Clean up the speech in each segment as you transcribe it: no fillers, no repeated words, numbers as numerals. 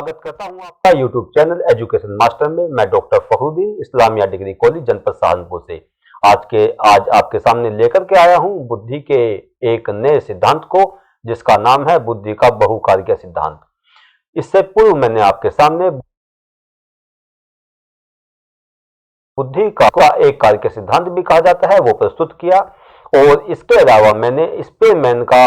स्वागत करता हूं आपका YouTube चैनल एजुकेशन मास्टर में। मैं doctor Fakhruddin, Islamia degree college जनपद सहारनपुर से आज आपके सामने लेकर के आया हूं बुद्धि के एक नए सिद्धांत को, जिसका नाम है बुद्धि का बहुकार्य सिद्धांत। इससे पूर्व मैंने आपके सामने बुद्धि का एक कार्य सिद्धांत भी कहा जाता है वो प्रस्तुत किया, और इसके अलावा मैंने स्पेरमैन का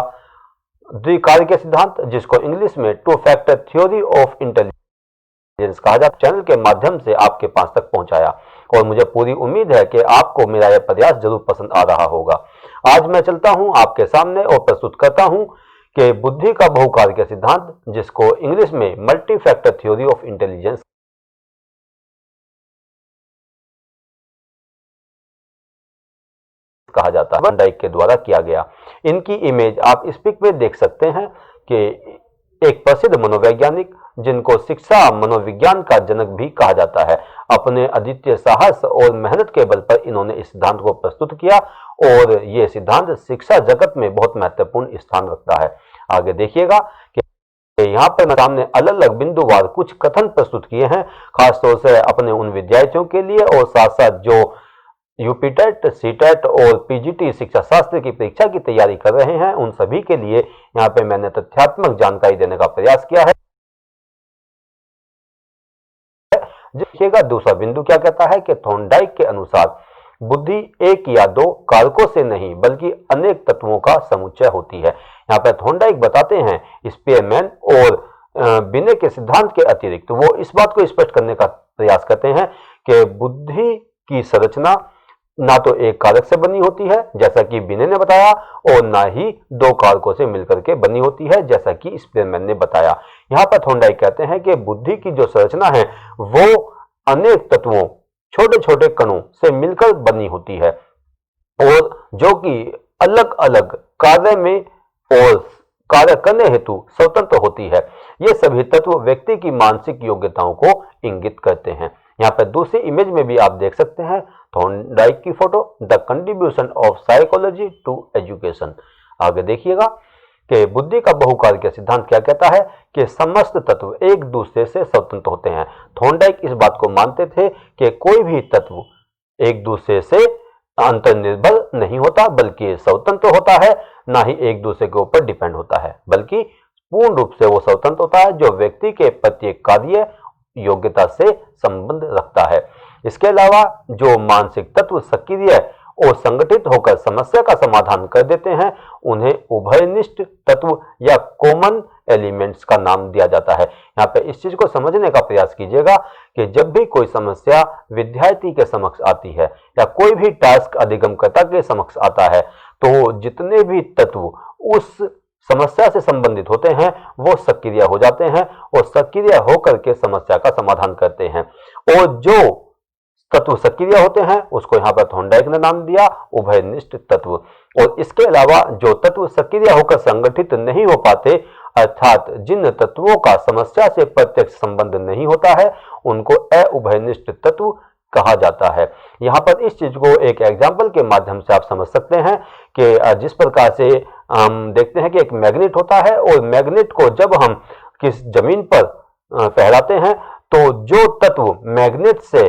द्विकार्य सिद्धांत, जिसको इंग्लिश में two factor theory of intelligence कहा जाता है, चैनल के माध्यम से आपके पास तक पहुंचाया। और मुझे पूरी उम्मीद है कि आपको मेरा यह प्रयास जरूर पसंद आ रहा होगा। आज मैं चलता हूं आपके सामने और प्रस्तुत करता हूं कि बुद्धि का बहुकार्य सिद्धांत, जिसको इंग्लिश में multi factor theory of intelligence कहा जाता है, वन डाइक के द्वारा किया गया। इनकी इमेज आप इस पिक में देख सकते हैं कि एक प्रसिद्ध मनोवैज्ञानिक, जिनको शिक्षा मनोविज्ञान का जनक भी कहा जाता है, अपने अद्वितीय साहस और मेहनत के बल पर इन्होंने इस सिद्धांत को प्रस्तुत किया, और यह सिद्धांत शिक्षा जगत में बहुत महत्वपूर्ण स्थान रखता है। आगे देखिएगा कि यहाँ पर मैं सामने अलग अलग बिंदुवार कुछ कथन प्रस्तुत किए हैं, खासतौर से अपने उन विद्यार्थियों के लिए और साथ साथ जो यूपीटेट, सीटेट और पीजीटी शिक्षा शास्त्र की परीक्षा की तैयारी कर रहे हैं, उन सभी के लिए यहाँ पे मैंने तथ्यात्मक जानकारी देने का प्रयास किया है। देखिएगा दूसरा बिंदु क्या कहता है कि थॉर्नडाइक के अनुसार बुद्धि एक या दो कारकों से नहीं बल्कि अनेक तत्वों का समुच्चय होती है। यहाँ पे थॉर्नडाइक बताते हैं स्पेरमैन और बिने के सिद्धांत के अतिरिक्त वो इस बात को स्पष्ट करने का प्रयास करते हैं कि बुद्धि की संरचना ना तो एक कारक से बनी होती है जैसा कि बिने ने बताया, और ना ही दो कारकों से मिलकर के बनी होती है जैसा कि स्पेरमैन ने बताया। यहाँ पर थॉर्नडाइक कहते हैं कि बुद्धि की जो संरचना है वो अनेक तत्वों, छोटे छोटे कणों से मिलकर बनी होती है, और जो कि अलग अलग कार्य में और कार्य करने हेतु स्वतंत्र होती है। ये सभी तत्व व्यक्ति की मानसिक योग्यताओं को इंगित करते हैं। यहाँ पर दूसरी इमेज में भी आप देख सकते हैं थॉर्नडाइक की photo, the contribution of psychology to education. आगे देखिएगा कि बुद्धि का बहुकार्य सिद्धांत क्या कहता है कि समस्त तत्व एक दूसरे से स्वतंत्र होते हैं। थॉर्नडाइक इस बात को मानते थे कि कोई भी तत्व एक दूसरे से अंतर्निर्भर नहीं होता, बल्कि स्वतंत्र होता है, ना ही एक दूसरे के ऊपर डिपेंड होता है, बल्कि पूर्ण रूप से वो स्वतंत्र होता है, जो व्यक्ति के प्रत्येक कार्य योग्यता से संबंध रखता है। इसके अलावा जो मानसिक तत्व सक्रिय और संगठित होकर समस्या का समाधान कर देते हैं, उन्हें उभयनिष्ठ तत्व या कॉमन एलिमेंट्स का नाम दिया जाता है। यहाँ पे इस चीज को समझने का प्रयास कीजिएगा कि जब भी कोई समस्या विद्यार्थी के समक्ष आती है या कोई भी टास्क अधिगमकर्ता के समक्ष आता है, तो जितने भी तत्व उस समस्या से संबंधित होते हैं वो सक्रिय हो जाते हैं और सक्रिय होकर के समस्या का समाधान करते हैं। और जो तत्व सक्रिय होते हैं उसको यहाँ पर थॉर्नडाइक ने नाम दिया उभयनिष्ठ तत्व। और इसके अलावा जो तत्व सक्रिय होकर संगठित नहीं हो पाते, अर्थात जिन तत्वों का समस्या से प्रत्यक्ष संबंध नहीं होता है, उनको अउभयनिष्ठ तत्व कहा जाता है। यहाँ पर इस चीज को एक एग्जाम्पल के माध्यम से आप समझ सकते हैं कि जिस प्रकार से हम देखते हैं कि एक मैग्नेट होता है, और मैग्नेट को जब हम किस जमीन पर फहराते हैं, तो जो तत्व मैग्नेट से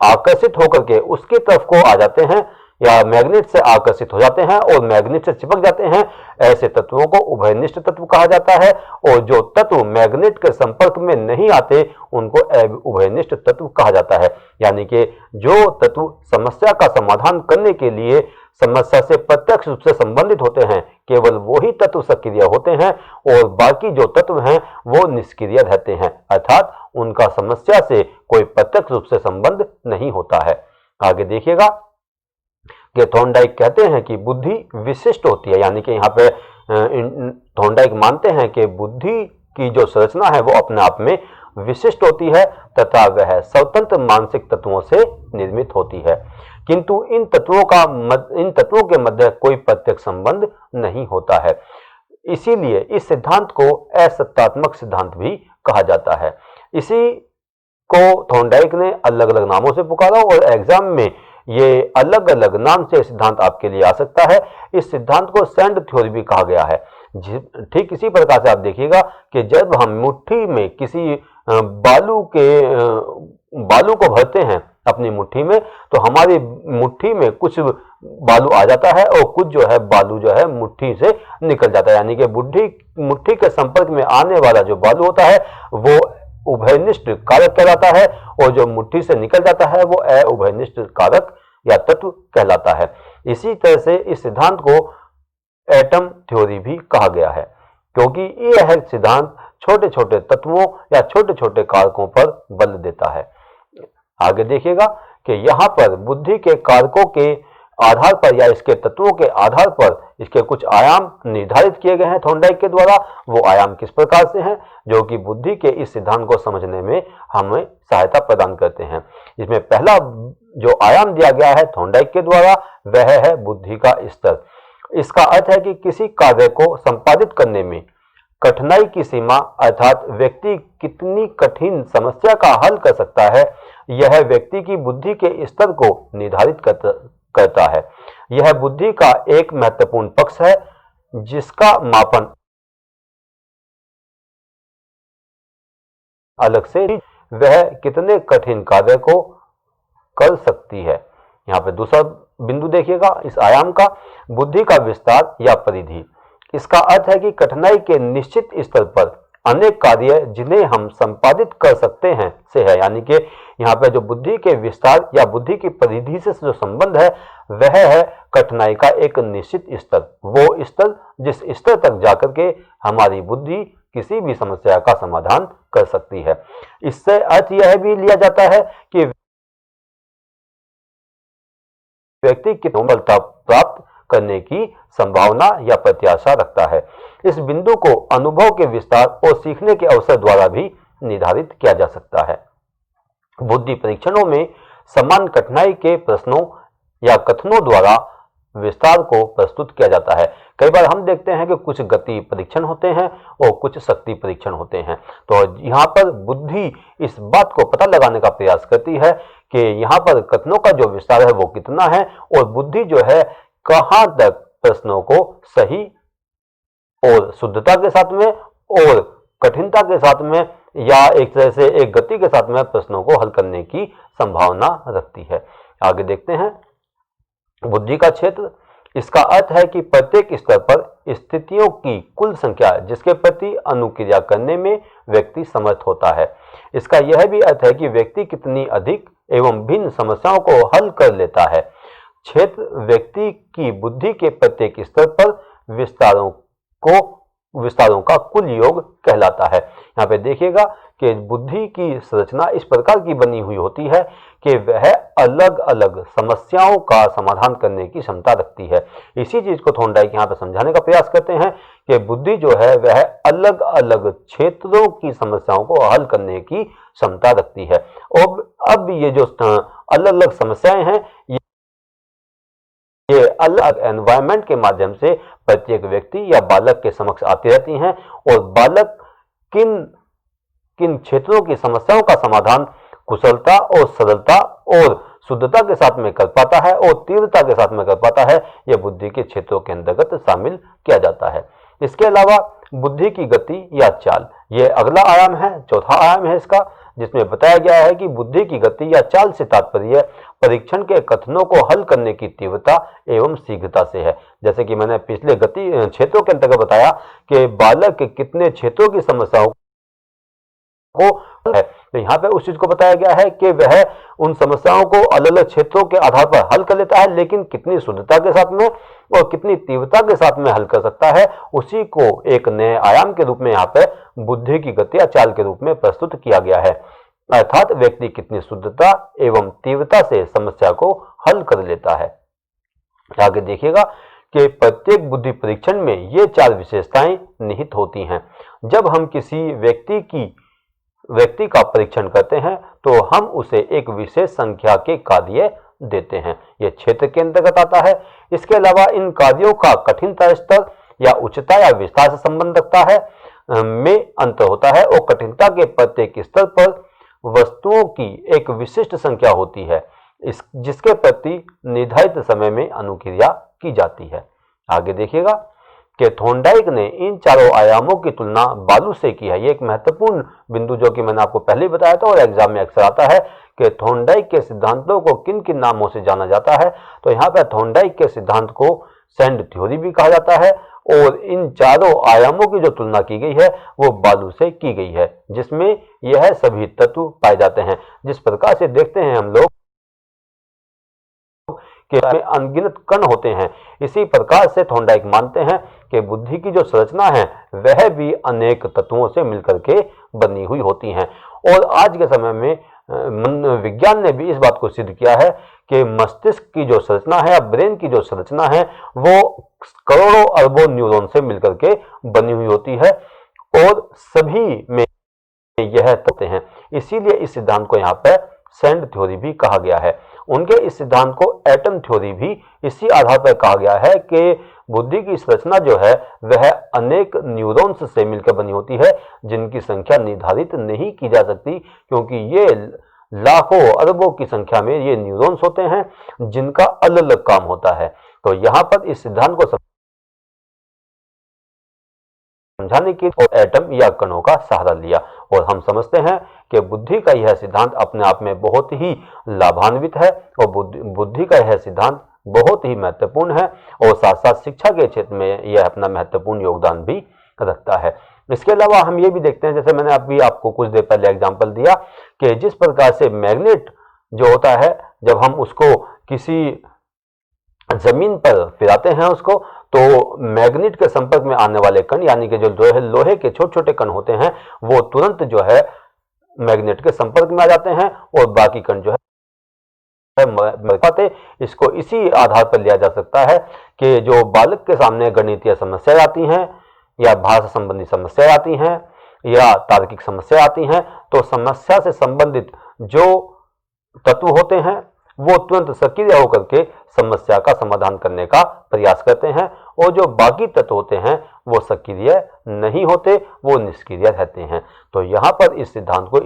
आकर्षित होकर के उसकी तरफ को आ जाते हैं या मैग्नेट से आकर्षित हो जाते हैं और मैग्नेट से चिपक जाते हैं, ऐसे तत्वों को उभयनिष्ठ तत्व कहा जाता है। और जो तत्व मैग्नेट के संपर्क में नहीं आते, उनको उभयनिष्ठ तत्व कहा जाता है। यानी कि जो तत्व समस्या का समाधान करने के लिए समस्या से प्रत्यक्ष रूप से संबंधित होते हैं, केवल वही तत्व सक्रिय होते हैं, और बाकी जो तत्व हैं वो निष्क्रिय रहते हैं, अर्थात उनका समस्या से कोई प्रत्यक्ष रूप से संबंध नहीं होता है। आगे देखिएगा कि थॉर्नडाइक कहते हैं कि बुद्धि विशिष्ट होती है। यानी कि यहाँ पे थॉर्नडाइक मानते हैं कि बुद्धि की जो संरचना है वो अपने आप में विशिष्ट होती है तथा वह स्वतंत्र मानसिक तत्वों से निर्मित होती है, किंतु इन तत्वों के मध्य कोई प्रत्यक्ष संबंध नहीं होता है। इसीलिए इस सिद्धांत को असत्यात्मक सिद्धांत भी कहा जाता है। इसी को थॉर्नडाइक ने अलग अलग नामों से पुकारा, और एग्जाम में ये अलग अलग नाम से सिद्धांत आपके लिए आ सकता है। इस सिद्धांत को सैंड थ्योरी भी कहा गया है। ठीक इसी प्रकार से आप देखिएगा कि जब हम मुट्ठी में किसी बालू को भरते हैं अपनी मुट्ठी में, तो हमारी मुट्ठी में कुछ बालू आ जाता है और कुछ जो है बालू जो है मुट्ठी से निकल जाता है, यानी कि मुट्ठी के संपर्क में आने वाला जो बालू होता है वो उभयनिष्ठ कारक कहलाता है, और जो मुट्ठी से निकल जाता है वो अउभयनिष्ठ कारक या तत्व कहलाता है। इसी तरह से इस सिद्धांत को एटम थ्योरी भी कहा गया है, क्योंकि यह सिद्धांत छोटे छोटे तत्वों या छोटे छोटे कारकों पर बल देता है। आगे देखिएगा कि यहाँ पर बुद्धि के कारकों के आधार पर या इसके तत्वों के आधार पर इसके कुछ आयाम निर्धारित किए गए हैं थॉर्नडाइक के द्वारा। वो आयाम किस प्रकार से हैं, जो कि बुद्धि के इस सिद्धांत को समझने में हमें सहायता प्रदान करते हैं। इसमें पहला जो आयाम दिया गया है थॉर्नडाइक के द्वारा वह है बुद्धि का स्तर। इसका अर्थ है कि किसी कार्य को संपादित करने में कठिनाई की सीमा, अर्थात व्यक्ति कितनी कठिन समस्या का हल कर सकता है, यह व्यक्ति की बुद्धि के स्तर को निर्धारित करता है। यह बुद्धि का एक महत्वपूर्ण पक्ष है जिसका मापन अलग से वह कितने कठिन कार्य को कर सकती है। यहाँ पे दूसरा बिंदु देखिएगा इस आयाम का, बुद्धि का विस्तार या परिधि। इसका अर्थ है कि कठिनाई के निश्चित स्तर पर अनेक कार्य जिन्हें हम संपादित कर सकते हैं से है, यानी कि यहाँ पे जो बुद्धि के विस्तार या बुद्धि की परिधि से जो संबंध है वह है कठिनाई का एक निश्चित स्तर, वो स्तर जिस स्तर तक जाकर के हमारी बुद्धि किसी भी समस्या का समाधान कर सकती है। इससे अर्थ यह भी लिया जाता है कि व्यक्ति कितनी सफलता प्राप्त करने की संभावना या प्रत्याशा रखता है। इस बिंदु को अनुभव के विस्तार और सीखने के अवसर द्वारा भी निर्धारित किया जा सकता है। बुद्धि परीक्षणों में समान कठिनाई के प्रश्नों या कथनों द्वारा विस्तार को प्रस्तुत किया जाता है। कई बार हम देखते हैं कि कुछ गति परीक्षण होते हैं और कुछ शक्ति परीक्षण होते हैं, तो यहाँ पर बुद्धि इस बात को पता लगाने का प्रयास करती है कि यहाँ पर कथनों का जो विस्तार है वो कितना है, और बुद्धि जो है कहाँ तक प्रश्नों को सही और शुद्धता के साथ में और कठिनता के साथ में या एक तरह से एक गति के साथ में प्रश्नों को हल करने की संभावना रखती है। आगे देखते हैं बुद्धि का क्षेत्र। इसका अर्थ है कि प्रत्येक स्तर पर स्थितियों की कुल संख्या जिसके प्रति अनुक्रिया करने में व्यक्ति समर्थ होता है। इसका यह भी अर्थ है कि व्यक्ति कितनी अधिक एवं भिन्न समस्याओं को हल कर लेता है। क्षेत्र व्यक्ति की बुद्धि के प्रत्येक स्तर पर विस्तारों का कुल योग कहलाता है। यहाँ पे देखिएगा कि बुद्धि की संरचना इस प्रकार की बनी हुई होती है कि वह अलग अलग समस्याओं का समाधान करने की क्षमता रखती है। इसी चीज को थॉर्नडाइक यहाँ पे समझाने का प्रयास करते हैं कि बुद्धि जो है वह अलग अलग क्षेत्रों की समस्याओं को हल करने की क्षमता रखती है। और अब ये जो अलग अलग समस्याएं हैं ये अलग एनवायरनमेंट के माध्यम से प्रत्येक व्यक्ति या बालक के समक्ष आती रहती हैं, और बालक किन किन क्षेत्रों की समस्याओं का समाधान कुशलता और सरलता और शुद्धता के साथ में कर पाता है और तीव्रता के साथ में कर पाता है, यह बुद्धि के क्षेत्रों के अंतर्गत शामिल किया जाता है। इसके अलावा बुद्धि की गति या चाल, यह अगला आयाम है, चौथा आयाम है इसका, जिसमें बताया गया है कि बुद्धि की गति या चाल से तात्पर्य परीक्षण के कथनों को हल करने की तीव्रता एवं शीघ्रता से है। जैसे कि मैंने पिछले गति क्षेत्रों के अंतर्गत बताया कि बालक कितने क्षेत्रों की समस्याओं को है, तो यहाँ पे उस चीज को बताया गया है कि वह उन समस्याओं को अलग अलग क्षेत्रों के आधार पर हल कर लेता है, लेकिन कितनी शुद्धता के साथ में और कितनी तीव्रता के साथ में हल कर सकता है, उसी को एक नए आयाम के रूप में यहाँ पे बुद्धि की गति या चाल के रूप में प्रस्तुत किया गया है। अर्थात व्यक्ति कितनी शुद्धता एवं तीव्रता से समस्या को हल कर लेता है। आगे देखिएगा कि प्रत्येक बुद्धि परीक्षण में ये चार विशेषताएं निहित होती हैं। जब हम किसी व्यक्ति का परीक्षण करते हैं तो हम उसे एक विशेष संख्या के कार्य देते हैं, यह क्षेत्र के अंतर्गत आता है। इसके अलावा इन कार्यों का कठिनता स्तर या उच्चता या विस्तार से संबंध रखता है में अंतर होता है, और कठिनता के प्रत्येक स्तर पर वस्तुओं की एक विशिष्ट संख्या होती है जिसके प्रति निर्धारित समय में अनुक्रिया की जाती है। आगे देखिएगा कि थॉर्नडाइक ने इन चारों आयामों की तुलना बालू से की है। ये एक महत्वपूर्ण बिंदु जो कि मैंने आपको पहले ही बताया था और एग्जाम में अक्सर आता है कि थॉर्नडाइक के सिद्धांतों को किन किन नामों से जाना जाता है। तो यहाँ पर थॉर्नडाइक के सिद्धांत को सैंड थ्योरी भी कहा जाता है और इन चारों आयामों की जो तुलना की गई है वो बालू से की गई है, जिसमें यह सभी तत्व पाए जाते हैं। जिस प्रकार से देखते हैं हम लोग कि में अनगिनत कण होते हैं, इसी प्रकार से थॉर्नडाइक मानते हैं कि बुद्धि की जो संरचना है वह भी अनेक तत्वों से मिलकर के बनी हुई होती हैं। और आज के समय में विज्ञान ने भी इस बात को सिद्ध किया है कि मस्तिष्क की जो संरचना है, ब्रेन की जो संरचना है, वो करोड़ों अरबों न्यूरॉन से मिलकर के बनी हुई होती है और सभी में यह तत्व हैं। इसीलिए इस सिद्धांत को यहाँ पर सैंड थ्योरी भी कहा गया है। उनके इस सिद्धांत को एटम थ्योरी भी इसी आधार पर कहा गया है कि बुद्धि की संरचना जो है वह अनेक न्यूरॉन्स से मिलकर बनी होती है, जिनकी संख्या निर्धारित नहीं की जा सकती, क्योंकि ये लाखों अरबों की संख्या में ये न्यूरॉन्स होते हैं जिनका अलग अलग काम होता है। तो यहाँ पर इस सिद्धांत को समझाने के लिए एटम या कणों का सहारा लिया और हम समझते हैं कि बुद्धि का यह सिद्धांत अपने आप में बहुत ही लाभान्वित है और बुद्धि का यह सिद्धांत बहुत ही महत्वपूर्ण है और साथ साथ शिक्षा के क्षेत्र में यह अपना महत्वपूर्ण योगदान भी रखता है। इसके अलावा हम ये भी देखते हैं, जैसे मैंने अभी आपको कुछ देर पहले एग्जाम्पल दिया कि जिस प्रकार से मैग्नेट जो होता है, जब हम उसको किसी जमीन पर फिराते हैं उसको, तो मैग्नेट के संपर्क में आने वाले कण यानी कि जो लोहे के छोटे छोटे कण होते हैं वो तुरंत जो है मैग्नेट के संपर्क में आ जाते हैं और बाकी कण जो है पाते। इसको इसी आधार पर लिया जा सकता है कि जो बालक के सामने गणितीय समस्याएं आती हैं या भाषा संबंधी समस्याएं आती हैं या तार्किक समस्या आती हैं, तो समस्या से संबंधित जो तत्व होते हैं वो तुरंत सक्रिय होकर के समस्या का समाधान करने का प्रयास करते हैं और जो बाकी तत्व होते हैं वो सक्रिय नहीं होते, वो निष्क्रिय रहते हैं। तो यहाँ पर इस सिद्धांत को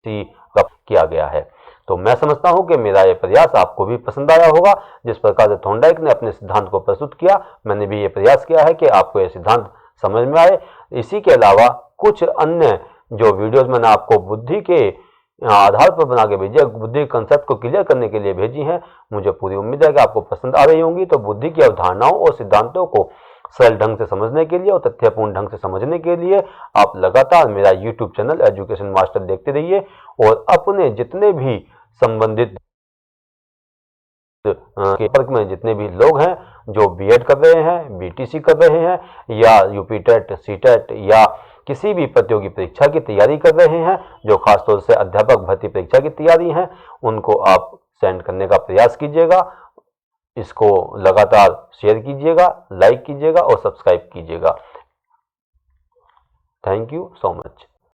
किया गया है। तो मैं समझता हूं कि मेरा यह प्रयास आपको भी पसंद आया होगा। जिस प्रकार से थॉर्नडाइक ने अपने सिद्धांत को प्रस्तुत किया, मैंने भी ये प्रयास किया है कि आपको यह सिद्धांत समझ में आए। इसी के अलावा कुछ अन्य जो वीडियोस मैंने आपको बुद्धि के आधार पर बना के भेजी, बुद्धि कंसेप्ट को क्लियर करने के लिए भेजी हैं, मुझे पूरी उम्मीद है कि आपको पसंद आ रही होंगी। तो बुद्धि की अवधारणाओं और सिद्धांतों को सरल ढंग से समझने के लिए और तथ्यपूर्ण ढंग से समझने के लिए आप लगातार मेरा YouTube चैनल एजुकेशन मास्टर देखते रहिए और अपने जितने भी संबंधित संपर्क में जितने भी लोग हैं जो बीएड कर रहे हैं, बीटीसी कर रहे हैं या यूपी टेट, सीटेट या किसी भी प्रतियोगी परीक्षा की तैयारी कर रहे हैं, जो खासतौर से अध्यापक भर्ती परीक्षा की तैयारी है, उनको आप सेंड करने का प्रयास कीजिएगा। इसको लगातार शेयर कीजिएगा, लाइक कीजिएगा और सब्सक्राइब कीजिएगा। Thank you so much.